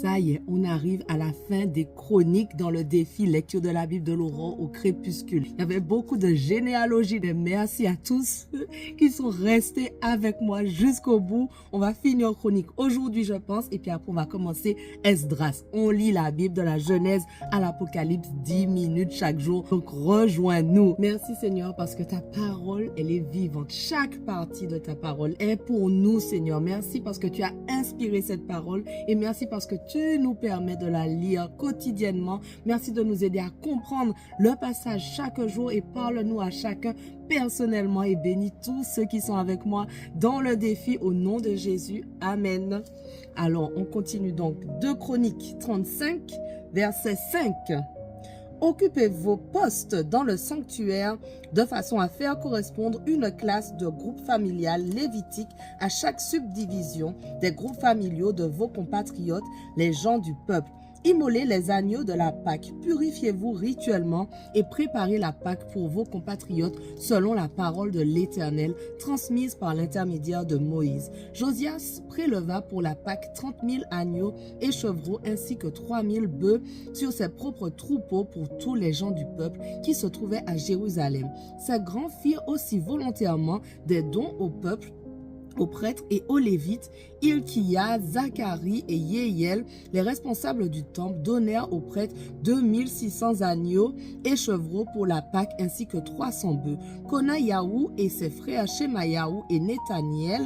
Ça y est, on arrive à la fin des chroniques dans le défi lecture de la Bible de l'aurore au crépuscule. Il y avait beaucoup de généalogie. Merci à tous qui sont restés avec moi jusqu'au bout. On va finir chronique aujourd'hui, je pense, et puis après on va commencer Esdras. On lit la Bible de la Genèse à l'Apocalypse 10 minutes chaque jour. Donc rejoins-nous. Merci Seigneur parce que ta parole, elle est vivante. Chaque partie de ta parole est pour nous, Seigneur. Merci parce que tu as inspiré cette parole et merci parce que tu nous permets de la lire quotidiennement. Merci de nous aider à comprendre le passage chaque jour et parle-nous à chacun personnellement et bénis tous ceux qui sont avec moi dans le défi au nom de Jésus. Amen. Alors, on continue donc 2 Chroniques 35, verset 5. Occupez vos postes dans le sanctuaire de façon à faire correspondre une classe de groupe familial lévitique à chaque subdivision des groupes familiaux de vos compatriotes, les gens du peuple. Immolez les agneaux de la Pâque, purifiez-vous rituellement et préparez la Pâque pour vos compatriotes selon la parole de l'Éternel transmise par l'intermédiaire de Moïse. Josias préleva pour la Pâque 30 000 agneaux et chevreaux ainsi que 3 000 bœufs sur ses propres troupeaux pour tous les gens du peuple qui se trouvaient à Jérusalem. Ces grands firent aussi volontairement des dons au peuple, aux prêtres et aux Lévites. Hilkia, Zacharie et Yéhiel, les responsables du temple, donnèrent aux prêtres 2600 agneaux et chevreaux pour la Pâque ainsi que 300 bœufs. Konayahu et ses frères Shemayahu et Netaniel,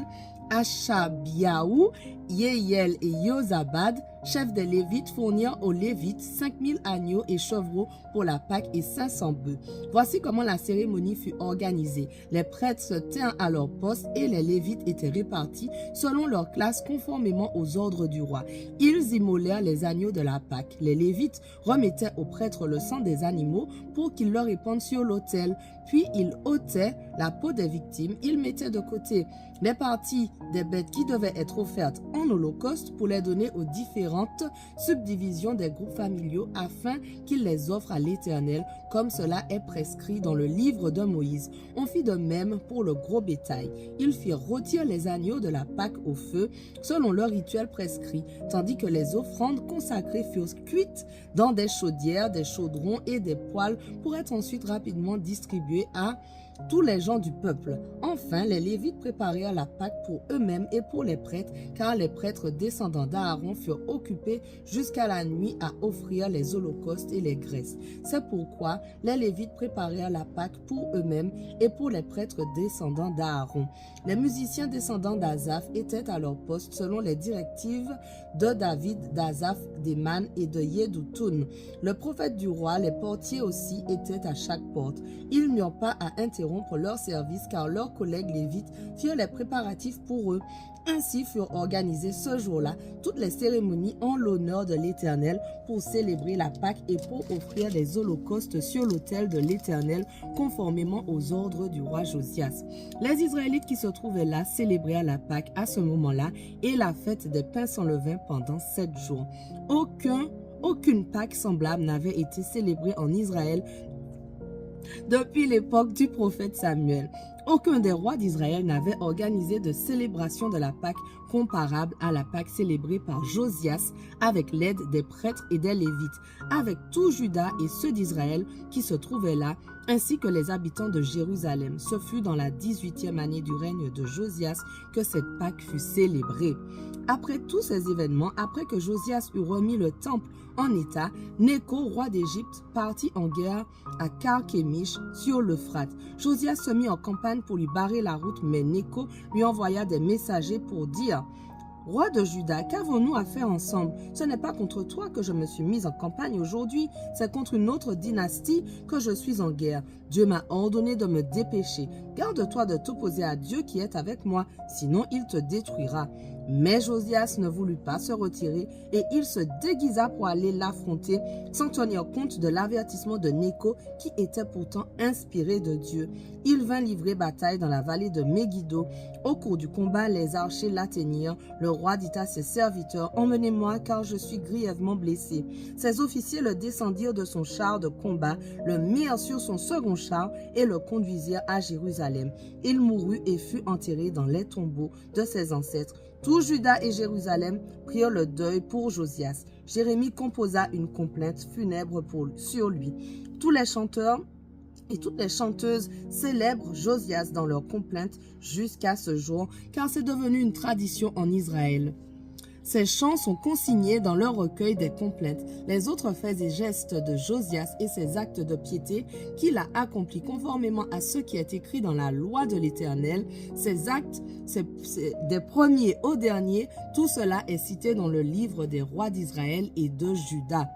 Ashabiahu, Yéhiel et Yozabad, chefs des Lévites, fournirent aux Lévites 5000 agneaux et chevreaux pour la Pâque et 500 bœufs. Voici comment la cérémonie fut organisée. Les prêtres se tinrent à leur poste et les Lévites étaient répartis selon leur classe conformément aux ordres du roi. Ils immolèrent les agneaux de la Pâque. Les Lévites remettaient aux prêtres le sang des animaux pour qu'ils le répandent sur l'autel. Puis ils ôtaient la peau des victimes. Ils mettaient de côté les parties des bêtes qui devaient être offertes en holocauste pour les donner aux différentes subdivisions des groupes familiaux afin qu'ils les offrent à l'Éternel, comme cela est prescrit dans le livre de Moïse. On fit de même pour le gros bétail. Ils firent rôtir les agneaux de la Pâque au feu, selon leur rituel prescrit, tandis que les offrandes consacrées furent cuites dans des chaudières, des chaudrons et des poêles pour être ensuite rapidement distribuées à tous les gens du peuple. Enfin, les Lévites préparèrent la Pâque pour eux-mêmes et pour les prêtres, car les prêtres descendants d'Aaron furent occupés jusqu'à la nuit à offrir les holocaustes et les graisses. C'est pourquoi les Lévites préparèrent la Pâque pour eux-mêmes et pour les prêtres descendants d'Aaron. Les musiciens descendants d'Azaph étaient à leur poste selon les directives de David, d'Azaph, d'Éman et de Yédoutun. Le prophète du roi, les portiers aussi étaient à chaque porte. Ils n'eurent pas à interrompre leur service car leurs collègues lévites firent les préparatifs pour eux. Ainsi furent organisées ce jour-là toutes les cérémonies en l'honneur de l'Éternel pour célébrer la Pâque et pour offrir des holocaustes sur l'autel de l'Éternel conformément aux ordres du roi Josias. Les Israélites qui se trouvaient là célébrèrent la Pâque à ce moment-là et la fête des pains sans levain pendant 7 jours. Aucune Pâque semblable n'avait été célébrée en Israël depuis l'époque du prophète Samuel. Aucun des rois d'Israël n'avait organisé de célébration de la Pâque comparable à la Pâque célébrée par Josias avec l'aide des prêtres et des Lévites, avec tout Juda et ceux d'Israël qui se trouvaient là, ainsi que les habitants de Jérusalem. Ce fut dans la 18e année du règne de Josias que cette Pâque fut célébrée. Après tous ces événements, après que Josias eut remis le temple en état, Nécho, roi d'Égypte, partit en guerre à Carchemish sur l'Euphrate. Josias se mit en campagne pour lui barrer la route, mais Nécho lui envoya des messagers pour dire: Roi de Juda, qu'avons-nous à faire ensemble? Ce n'est pas contre toi que je me suis mise en campagne aujourd'hui, c'est contre une autre dynastie que je suis en guerre. Dieu m'a ordonné de me dépêcher. Garde-toi de t'opposer à Dieu qui est avec moi, sinon il te détruira. Mais Josias ne voulut pas se retirer et il se déguisa pour aller l'affronter sans tenir compte de l'avertissement de Nécho qui était pourtant inspiré de Dieu. Il vint livrer bataille dans la vallée de Megiddo. Au cours du combat, les archers l'atteignirent. Le roi dit à ses serviteurs: Emmenez-moi car je suis grièvement blessé. Ses officiers le descendirent de son char de combat, le mirent sur son second char et le conduisirent à Jérusalem. Il mourut et fut enterré dans les tombeaux de ses ancêtres. Tout Juda et Jérusalem prirent le deuil pour Josias. Jérémie composa une complainte funèbre sur lui. Tous les chanteurs et toutes les chanteuses célèbrent Josias dans leurs complaintes jusqu'à ce jour, car c'est devenu une tradition en Israël. Ces chants sont consignés dans leur recueil des complaintes. Les autres faits et gestes de Josias et ses actes de piété qu'il a accomplis conformément à ce qui est écrit dans la loi de l'Éternel, ces actes, des premiers aux derniers, tout cela est cité dans le livre des rois d'Israël et de Juda.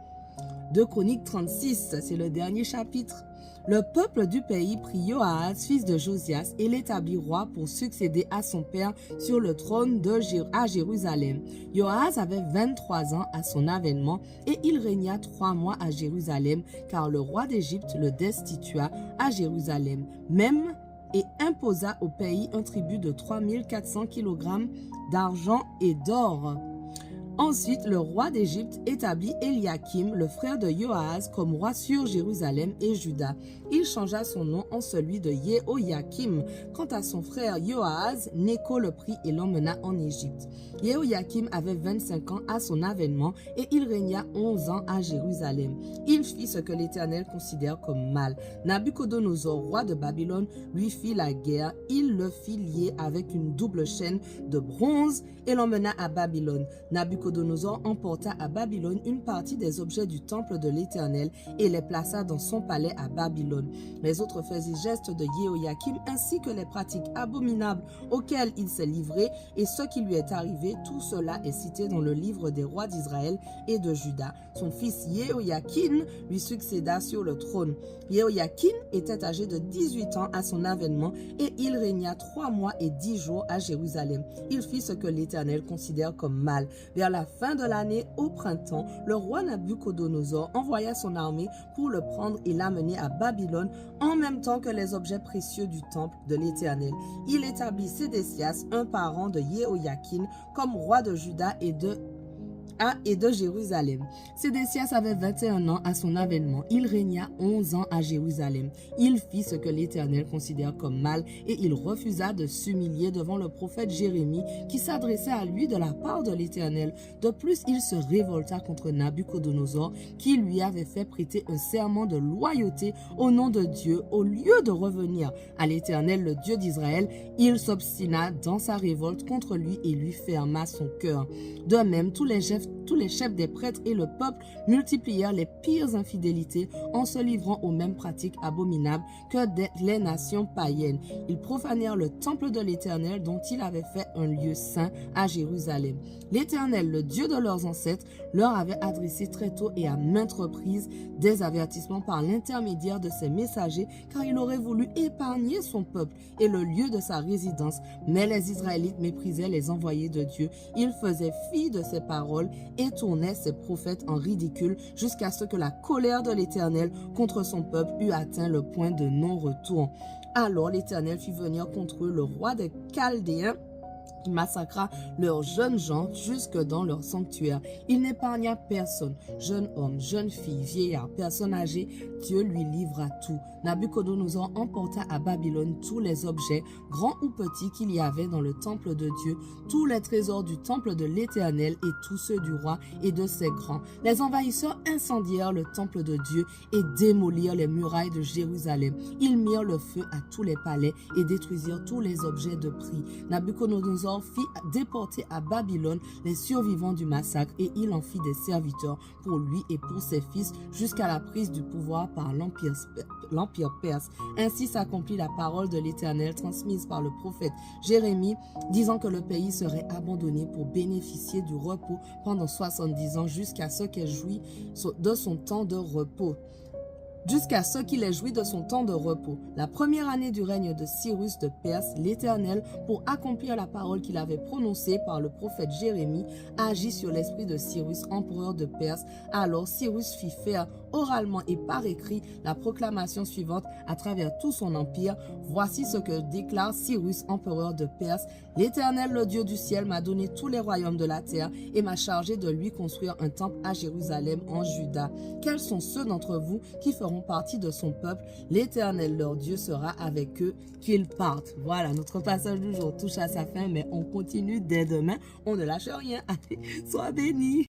2 Chroniques 36, c'est le dernier chapitre. Le peuple du pays prit Joahaz, fils de Josias, et l'établit roi pour succéder à son père sur le trône à Jérusalem. Joahaz avait 23 ans à son avènement et il régna 3 mois à Jérusalem, car le roi d'Égypte le destitua à Jérusalem, même et imposa au pays un tribut de 3400 kg d'argent et d'or. Ensuite, le roi d'Égypte établit Eliakim, le frère de Joahaz, comme roi sur Jérusalem et Juda. Il changea son nom en celui de Yehoyakim. Quant à son frère Joahaz, Néco le prit et l'emmena en Égypte. Yehoyakim avait 25 ans à son avènement et il régna 11 ans à Jérusalem. Il fit ce que l'Éternel considère comme mal. Nabuchodonosor, roi de Babylone, lui fit la guerre. Il le fit lier avec une double chaîne de bronze et l'emmena à Babylone. Nabuchodonosor emporta à Babylone une partie des objets du temple de l'Éternel et les plaça dans son palais à Babylone. Les autres faits et gestes de Yehoyakim ainsi que les pratiques abominables auxquelles il s'est livré et ce qui lui est arrivé, tout cela est cité dans le livre des rois d'Israël et de Juda. Son fils Yehoyakin lui succéda sur le trône. Yehoyakin était âgé de 18 ans à son avènement et il régna 3 mois et 10 jours à Jérusalem. Il fit ce que l'Éternel considère comme mal. Vers la fin de l'année, au printemps, le roi Nabuchodonosor envoya son armée pour le prendre et l'amener à Babylone en même temps que les objets précieux du temple de l'Éternel. Il établit Sédécias, un parent de Yehoyakin, comme roi de Juda et de Jérusalem. Sédécias avait 21 ans à son avènement. Il régna 11 ans à Jérusalem. Il fit ce que l'Éternel considère comme mal et il refusa de s'humilier devant le prophète Jérémie qui s'adressait à lui de la part de l'Éternel. De plus, il se révolta contre Nabuchodonosor qui lui avait fait prêter un serment de loyauté au nom de Dieu. Au lieu de revenir à l'Éternel, le Dieu d'Israël, il s'obstina dans sa révolte contre lui et lui ferma son cœur. De même, tous les chefs des prêtres et le peuple multiplièrent les pires infidélités en se livrant aux mêmes pratiques abominables que les nations païennes. Ils profanèrent le temple de l'Éternel dont il avait fait un lieu saint à Jérusalem. L'Éternel, le Dieu de leurs ancêtres, leur avait adressé très tôt et à maintes reprises des avertissements par l'intermédiaire de ses messagers, car il aurait voulu épargner son peuple et le lieu de sa résidence. Mais les Israélites méprisaient les envoyés de Dieu. Ils faisaient fi de ses paroles et tournait ses prophètes en ridicule jusqu'à ce que la colère de l'Éternel contre son peuple eût atteint le point de non-retour. Alors l'Éternel fit venir contre eux le roi des Chaldéens, qui massacra leurs jeunes gens jusque dans leur sanctuaire. Il n'épargna personne, jeune homme, jeune fille, vieillard, personne âgée. Dieu lui livra tout. Nabuchodonosor emporta à Babylone tous les objets, grands ou petits, qu'il y avait dans le temple de Dieu, tous les trésors du temple de l'Éternel et tous ceux du roi et de ses grands. Les envahisseurs incendièrent le temple de Dieu et démolirent les murailles de Jérusalem. Ils mirent le feu à tous les palais et détruisirent tous les objets de prix. Nabuchodonosor fit déporter à Babylone les survivants du massacre et il en fit des serviteurs pour lui et pour ses fils jusqu'à la prise du pouvoir par l'empire perse. Ainsi s'accomplit la parole de l'Éternel transmise par le prophète Jérémie, disant que le pays serait abandonné pour bénéficier du repos pendant 70 ans jusqu'à ce qu'il jouit de son temps de repos. La première année du règne de Cyrus de Perse, l'Éternel, pour accomplir la parole qu'il avait prononcée par le prophète Jérémie, agit sur l'esprit de Cyrus, empereur de Perse. Alors Cyrus fit faire oralement et par écrit la proclamation suivante à travers tout son empire. Voici ce que déclare Cyrus, empereur de Perse. L'Éternel, le Dieu du ciel, m'a donné tous les royaumes de la terre et m'a chargé de lui construire un temple à Jérusalem en Juda. Quels sont ceux d'entre vous qui feront partie de son peuple? L'Éternel, leur Dieu, sera avec eux, qu'ils partent. Voilà, notre passage du jour touche à sa fin, mais on continue dès demain. On ne lâche rien. Allez, sois béni.